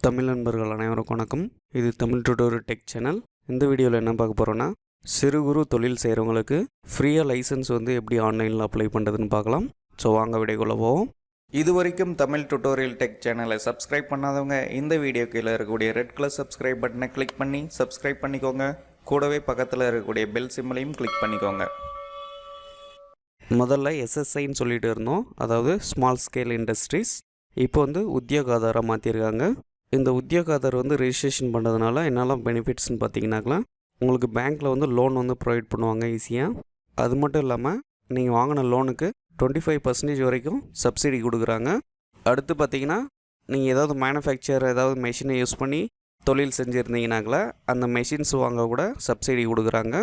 தமிழ் நண்பர்கள் அனைவருக்கும் வணக்கம். இது தமிழ் டியூட்டோரியல் டெக் சேனல். இந்த வீடியோவில் என்ன பார்க்க போகிறோன்னா, சிறு குறு தொழில் செய்கிறவங்களுக்கு ஃப்ரீயாக லைசன்ஸ் எப்படி ஆன்லைனில் அப்ளை பண்ணுறதுன்னு பார்க்கலாம். ஸோ வாங்க வீடியோக்குள்ளே போவோம். இது வரைக்கும் தமிழ் டியூட்டோரியல் டெக் சேனலை சப்ஸ்கிரைப் பண்ணாதவங்க இந்த வீடியோ கீழே இருக்கக்கூடிய ரெட் கலர் சப்ஸ்கிரைப் பட்டனை கிளிக் பண்ணி சப்ஸ்கிரைப் பண்ணிக்கோங்க. கூடவே பக்கத்தில் இருக்கக்கூடிய பெல் சிம்மலையும் கிளிக் பண்ணிக்கோங்க. முதல்ல SSIன்னு சொல்லிட்டு இருந்தோம், அதாவது ஸ்மால் ஸ்கேல் இண்டஸ்ட்ரீஸ். இப்போ உத்யோக் ஆதாராக மாற்றிருக்காங்க. இந்த உத்யோக் ஆதார் ரெஜிஸ்ட்ரேஷன் பண்ணுறதுனால என்னெல்லாம் பெனிஃபிட்ஸ்னு பார்த்தீங்கன்னாக்கலாம், உங்களுக்கு பேங்க்கில் லோன் ப்ரொவைட் பண்ணுவாங்க ஈஸியாக. அது மட்டும் இல்லாமல் நீங்கள் வாங்கின லோனுக்கு 25% வரைக்கும் சப்சிடி கொடுக்குறாங்க. அடுத்து பார்த்தீங்கன்னா, நீங்கள் ஏதாவது மேனுஃபேக்சர் ஏதாவது மெஷினை யூஸ் பண்ணி தொழில் செஞ்சுருந்தீங்கனாக்கல அந்த மெஷின்ஸ் வாங்க கூட சப்சிடி கொடுக்குறாங்க.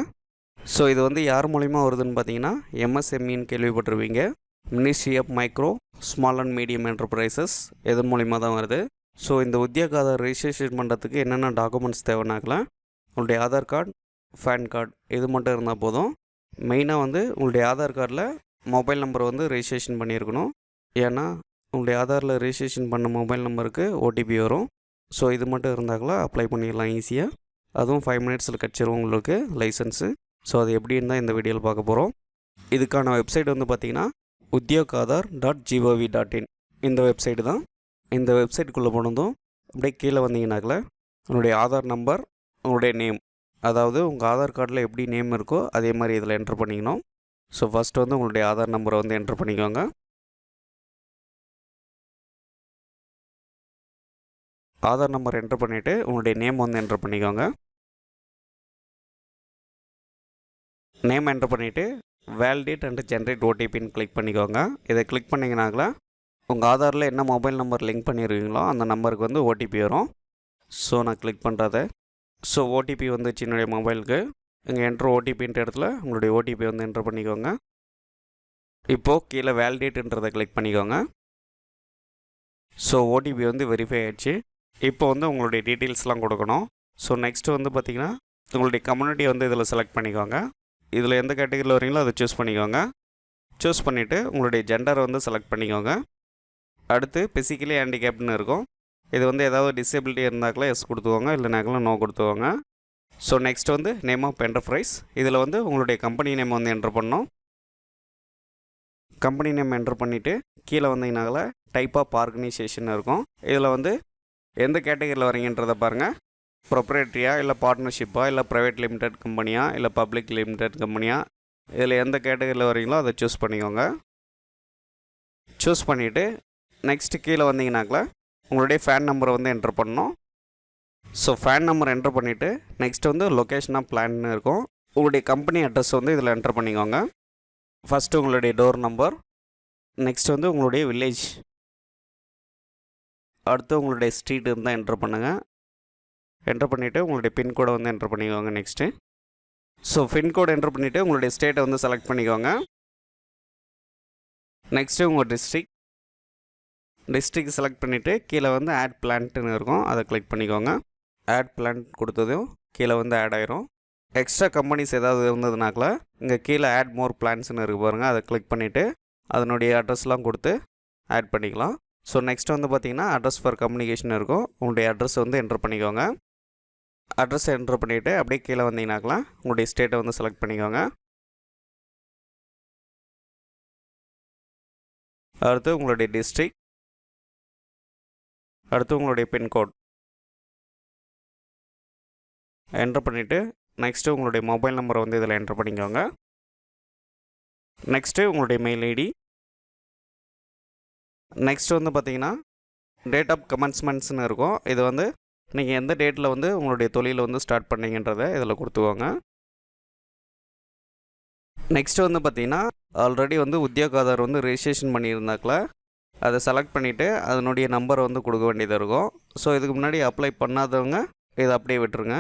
ஸோ இது யார் மூலிமா வருதுன்னு பார்த்தீங்கன்னா, MSMEன்னு கேள்விப்பட்டிருவீங்க. Ministry of micro small and medium enterprises, இதன் மூலிமா தான் வருது. ஸோ இந்த உத்யோக் ஆதார் ரெஜிஸ்ட்ரேஷன் பண்ணுறதுக்கு என்னென்ன டாக்குமெண்ட்ஸ் தேவைனாக்கலாம், உங்களுடைய ஆதார் கார்டு, பேன் கார்டு இது மட்டும் இருந்தால் போதும். மெயினாக உங்களுடைய ஆதார் கார்டில் மொபைல் நம்பர் ரெஜிஸ்ட்ரேஷன் பண்ணியிருக்கணும். ஏன்னா உங்களுடைய ஆதாரில் ரெஜிஸ்ட்ரேஷன் பண்ண மொபைல் நம்பருக்கு OTP வரும். ஸோ இது மட்டும் இருந்தாக்கலாம் அப்ளை பண்ணிடலாம் ஈஸியாக. அதுவும் 5 மினிட்ஸில் கிடச்சிரும் உங்களுக்கு லைசன்ஸு. ஸோ அது எப்படின்னு தான் இந்த வீடியோவில் பார்க்க போகிறோம். இதுக்கான வெப்சைட் பார்த்திங்கன்னா udyogaaadhar.gov.in இந்த வெப்சைட்டு தான். இந்த வெப்சைட்டுக்குள்ளே போனதும் அப்படியே கீழே வந்தீங்கன்னாக்கல உங்களுடைய ஆதார் நம்பர், உங்களுடைய நேம், அதாவது உங்கள் ஆதார் கார்டில் எப்படி நேம் இருக்கோ அதே மாதிரி இதில் என்ட்ரு பண்ணிக்கணும். ஸோ ஃபஸ்ட்டு உங்களுடைய ஆதார் நம்பரை என்ட்ரு பண்ணிக்கோங்க. ஆதார் நம்பர் என்ட்ரு பண்ணிவிட்டு உங்களுடைய நேம் என்ட்ரு பண்ணிக்கோங்க. நேம் என்ட்ரு பண்ணிவிட்டு வேலிடேட் அண்ட் ஜென்ரேட் OTPன்னு கிளிக் பண்ணிக்கோங்க. இதை கிளிக் பண்ணிங்கனாங்களா உங்கள் ஆதாரில் என்ன மொபைல் நம்பர் லிங்க் பண்ணியிருக்கீங்களோ அந்த நம்பருக்கு OTP வரும். ஸோ நான் கிளிக் பண்ணுறத. ஸோ OTP என்னுடைய மொபைலுக்கு. இங்கே என்ட்ரு OTPன்ற இடத்துல உங்களுடைய OTP என்ட்ரு பண்ணிக்கோங்க. இப்போது கீழே வேலிடேட்ன்றதை கிளிக் பண்ணிக்கோங்க. ஸோ OTP வெரிஃபை ஆகிடுச்சு. இப்போ உங்களுடைய டீட்டெயில்ஸ்லாம் கொடுக்கணும். ஸோ நெக்ஸ்ட்டு பார்த்திங்கன்னா உங்களுடைய கம்யூனிட்டி இதில் செலக்ட் பண்ணிக்கோங்க. இதில் எந்த கேட்டகரியில் வரீங்களோ அதை சூஸ் பண்ணிக்கோங்க. சூஸ் பண்ணிவிட்டு உங்களுடைய ஜெண்டரை செலக்ட் பண்ணிக்கோங்க. அடுத்து பிசிக்கலி ஹேண்டிகேப்டுன்னு இருக்கும். இது ஏதாவது டிசேபிலிட்டி இருந்தாக்கல எஸ் கொடுத்துக்கோங்க, இல்லைனாக்கெல்லாம் நோ கொடுத்துக்கோங்க. So next name of enterprise. இதில் உங்களுடைய கம்பெனி நேம் என்ட்ரு பண்ணணும். கம்பெனி நேம் என்ட்ரு பண்ணிவிட்டு கீழே வந்தீங்கனாக்கல டைப் ஆஃப் ஆர்கனைசேஷன் இருக்கும். இதில் எந்த கேட்டகரியில் வரீங்கன்றதை பாருங்கள். ப்ரொப்ரேட்ரியா, இல்லை பார்ட்னர்ஷிப்பா, இல்லை ப்ரைவேட் லிமிடெட் கம்பெனியா, இல்லை பப்ளிக் லிமிடெட் கம்பெனியா, இதில் எந்த கேட்டகரியில் வரீங்களோ அதை சூஸ் பண்ணிக்கோங்க. சூஸ் பண்ணிவிட்டு நெக்ஸ்ட்டு கீழே வந்தீங்கனாக்கல உங்களுடைய ஃபேன் நம்பரை என்ட்ரு பண்ணணும். ஸோ ஃபேன் நம்பர் என்ட்ரு பண்ணிவிட்டு நெக்ஸ்ட் லொக்கேஷன் ஆஃப் பிளான்னு இருக்கும். உங்களுடைய கம்பெனி அட்ரஸ் இதில் என்ட்ரு பண்ணிக்கோங்க. ஃபஸ்ட்டு உங்களுடைய டோர் நம்பர், நெக்ஸ்ட் உங்களுடைய வில்லேஜ், அடுத்து உங்களுடைய ஸ்ட்ரீட் இருந்தால் என்ட்ரு பண்ணுங்கள். என்ட்ரு பண்ணிவிட்டு உங்களுடைய பின்கோடை என்ட்ரு பண்ணிக்கோங்க. நெக்ஸ்ட்டு ஸோ பின்கோடு என்ட்ரு பண்ணிவிட்டு உங்களுடைய ஸ்டேட்டை செலக்ட் பண்ணிக்கோங்க. நெக்ஸ்ட்டு உங்கள் டிஸ்ட்ரிக் செலக்ட் பண்ணிவிட்டு கீழே ஆட் பிளான்ட்டுன்னு இருக்கும், அதை கிளிக் பண்ணிக்கோங்க. ஆட் பிளான்ட் கொடுத்ததும் கீழே ஆட் ஆயிரும். எக்ஸ்ட்ரா கம்பெனிஸ் ஏதாவது இருந்ததுனாக்கல இங்கே கீழே ஆட் மோர் பிளான்ஸ்னு இருக்குது பாருங்கள், அதை கிளிக் பண்ணிவிட்டு அதனுடைய அட்ரஸ்லாம் கொடுத்து ஆட் பண்ணிக்கலாம். ஸோ நெக்ஸ்ட் பார்த்திங்கன்னா அட்ரஸ் ஃபார் கம்யூனிகேஷன் இருக்கும். உங்களுடைய அட்ரஸ் என்ட்ரு பண்ணிக்கோங்க. அட்ரஸ் என்ட்ரு பண்ணிவிட்டு அப்படியே கீழே வந்தீங்கனாக்கலாம் உங்களுடைய ஸ்டேட்டை செலக்ட் பண்ணிக்கோங்க. அடுத்து உங்களுடைய டிஸ்ட்ரிக், அடுத்து உங்களுடைய பின்கோட் என்ட்ரு பண்ணிவிட்டு நெக்ஸ்ட்டு உங்களுடைய மொபைல் நம்பரை இதில் என்ட்ரு பண்ணிக்கோங்க. நெக்ஸ்ட்டு உங்களுடைய மெயில் ஐடி. நெக்ஸ்ட் பார்த்திங்கன்னா டேட் ஆஃப் கமென்ஸ்மெண்ட்ஸ்னு இருக்கும். இது நீங்கள் எந்த டேட்டில் உங்களுடைய தொழிலை ஸ்டார்ட் பண்ணிங்கன்றதை இதில் கொடுத்துக்கோங்க. நெக்ஸ்ட்டு பார்த்திங்கன்னா ஆல்ரெடி உத்யோக் ஆதார் ரெஜிஸ்ட்ரேஷன் பண்ணியிருந்தாக்கல அதை செலக்ட் பண்ணிவிட்டு அதனுடைய நம்பரை கொடுக்க வேண்டியதாக இருக்கும். ஸோ இதுக்கு முன்னாடி அப்ளை பண்ணாதவங்க இதை அப்படியே விட்டுருங்க.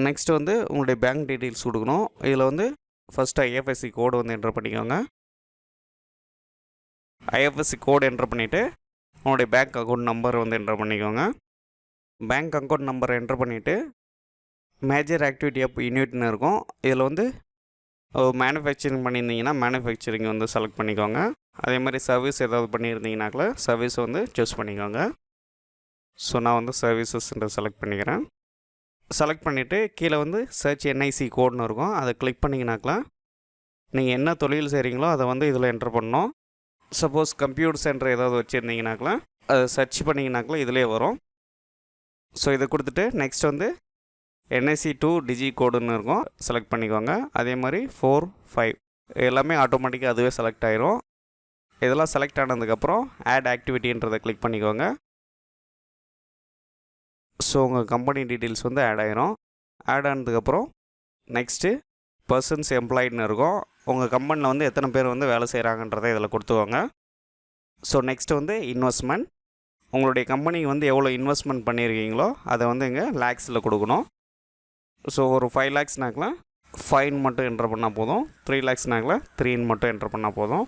நெக்ஸ்ட்டு உங்களுடைய பேங்க் டீட்டெயில்ஸ் கொடுக்கணும். இதில் ஃபஸ்ட்டு IFSC கோடு என்ட்ரு பண்ணிக்கோங்க. IFSC கோடு என்ட்ரு பண்ணிவிட்டு உங்களுடைய பேங்க் அக்கௌண்ட் நம்பர் என்ட்ரு பண்ணிக்கோங்க. பேங்க் அக்கௌண்ட் நம்பரை என்ட்ரு பண்ணிவிட்டு மேஜர் ஆக்டிவிட்டி ஆஃப் யூனிட்னு இருக்கும். இதில் மேனுஃபேக்சரிங் பண்ணியிருந்தீங்கன்னா மேனுஃபேக்சரிங் செலக்ட் பண்ணிக்கோங்க. அதே மாதிரி சர்வீஸ் ஏதாவது பண்ணியிருந்தீங்கனாக்கல சர்வீஸ் சூஸ் பண்ணிக்கோங்க. ஸோ நான் வந்து சர்வீசஸ்ன்ற செலக்ட் பண்ணிக்கிறேன். செலக்ட் பண்ணிவிட்டு கீழே வந்து சர்ச் என்ஐசி கோட்னு இருக்கும். அதை கிளிக் பண்ணிங்கனாக்கலாம் நீங்கள் என்ன தொழில் செய்கிறீங்களோ அதை வந்து இதில் என்ட்ரு பண்ணணும். சப்போஸ் கம்ப்யூட்டர் சென்டர் ஏதாவது வச்சுருந்தீங்கனாக்கலாம் அதை சர்ச் பண்ணிங்கனாக்கலாம் இதிலே வரும். ஸோ இதை கொடுத்துட்டு நெக்ஸ்ட் வந்து என்ஐசி 2 டிஜி கோடுன்னு இருக்கும், செலக்ட் பண்ணிக்கோங்க. அதே மாதிரி 4, 5 எல்லாமே ஆட்டோமேட்டிக்காக அதுவே செலக்ட் ஆயிரும். இதெல்லாம் செலக்ட் ஆனதுக்கப்புறம் ஆட் ஆக்டிவிட்டின்றதை கிளிக் பண்ணிக்கோங்க. ஸோ உங்கள் கம்பெனி டீட்டெயில்ஸ் வந்து ஆட் ஆயிரும். ஆட் ஆனதுக்கப்புறம் நெக்ஸ்ட்டு பர்சன்ஸ் எம்ப்ளாய்டுன்னு இருக்கும். உங்கள் கம்பெனியில் வந்து எத்தனை பேர் வந்து வேலை செய்கிறாங்கன்றதை இதில் கொடுத்துக்கோங்க. ஸோ நெக்ஸ்ட்டு வந்து இன்வெஸ்ட்மெண்ட், உங்களுடைய கம்பெனிக்கு வந்து எவ்வளோ இன்வெஸ்ட்மெண்ட் பண்ணியிருக்கீங்களோ அதை வந்து இங்கே லேக்ஸில் கொடுக்கணும். ஸோ ஒரு 5 லேக்ஸ்னாக்கலாம் 5 மட்டும் என்ட்ரு பண்ணால் போதும். 3 லேக்ஸ்னாக்கலாம் 3 மட்டும் என்ட்ரு பண்ணால் போதும்.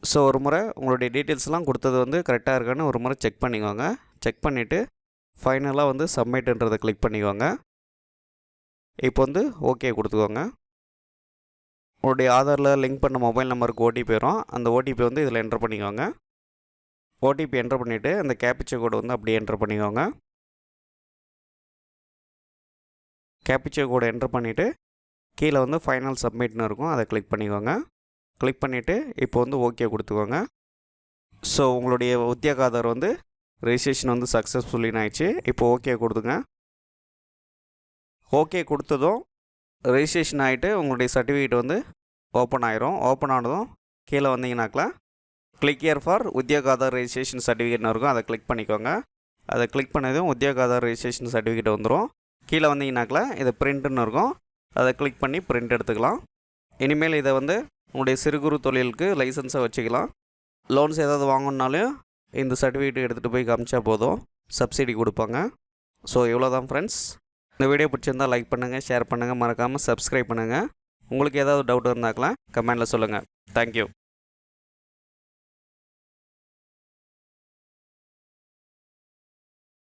ஸோ ஒரு முறை உங்களுடைய டீட்டெயில்ஸ்லாம் கொடுத்தது வந்து கரெக்டாக இருக்கான்னு ஒரு முறை செக் பண்ணிக்கோங்க. செக் பண்ணிவிட்டு ஃபைனலாக வந்து சப்மிட்ன்றதை கிளிக் பண்ணிக்கோங்க. இப்போ வந்து ஓகே கொடுத்துக்கோங்க. உங்களுடைய ஆதாரில் லிங்க் பண்ண மொபைல் நம்பருக்கு ஓடிபி வரும். அந்த ஓடிபி வந்து இதில் என்ட்ரு பண்ணிக்கோங்க. ஓடிபி என்ட்ரு பண்ணிவிட்டு அந்த கேப்சா கோடு வந்து அப்படியே என்ட்ரு பண்ணிக்கோங்க. கேப்சா கோடு என்ட்ரு பண்ணிவிட்டு கீழே வந்து ஃபைனல் சப்மிட்னு இருக்கும், அதை கிளிக் பண்ணிக்கோங்க. கிளிக் பண்ணிவிட்டு இப்போ வந்து ஓகே கொடுத்துக்கோங்க. ஸோ உங்களுடைய உத்யோக் ஆதார் வந்து ரெஜிஸ்ட்ரேஷன் வந்து சக்ஸஸ்ஃபுல்லின்னு ஆயிடுச்சு. இப்போ ஓகே கொடுத்துங்க. ஓகே கொடுத்ததும் ரெஜிஸ்ட்ரேஷன் ஆகிட்டு உங்களுடைய சர்டிஃபிகேட் வந்து ஓப்பன் ஆயிரும். ஓப்பன் ஆனதும் கீழே வந்தீங்கன்னாக்கலாம் click here for Udyog Aadhaar registration சர்டிஃபிகேட்னு இருக்கும், அதை கிளிக் பண்ணிக்கோங்க. அதை கிளிக் பண்ணதும் உத்யோக் ஆதார் ரெஜிஸ்ட்ரேஷன் சர்டிஃபிகேட் வந்துடும். கீழே வந்தீங்கன்னாக்கலாம் இது பிரிண்ட்டுன்னு இருக்கும், அதை கிளிக் பண்ணி பிரிண்ட் எடுத்துக்கலாம். இனிமேல் இதை வந்து உங்களுடைய சிறு குறு தொழிலுக்கு லைசன்ஸாக வச்சுக்கலாம். லோன்ஸ் ஏதாவது வாங்கணுன்னாலும் இந்த சர்டிஃபிகேட் எடுத்துகிட்டு போய் காமிச்சா போதும், சப்சிடி கொடுப்பாங்க. ஸோ இவ்வளோ தான் ஃப்ரெண்ட்ஸ். இந்த வீடியோ பிடிச்சிருந்தால் லைக் பண்ணுங்கள், ஷேர் பண்ணுங்கள், மறக்காமல் சப்ஸ்கிரைப் பண்ணுங்கள். உங்களுக்கு ஏதாவது டவுட் இருந்தாக்கலாம் கமெண்டில் சொல்லுங்கள். தேங்க்யூ.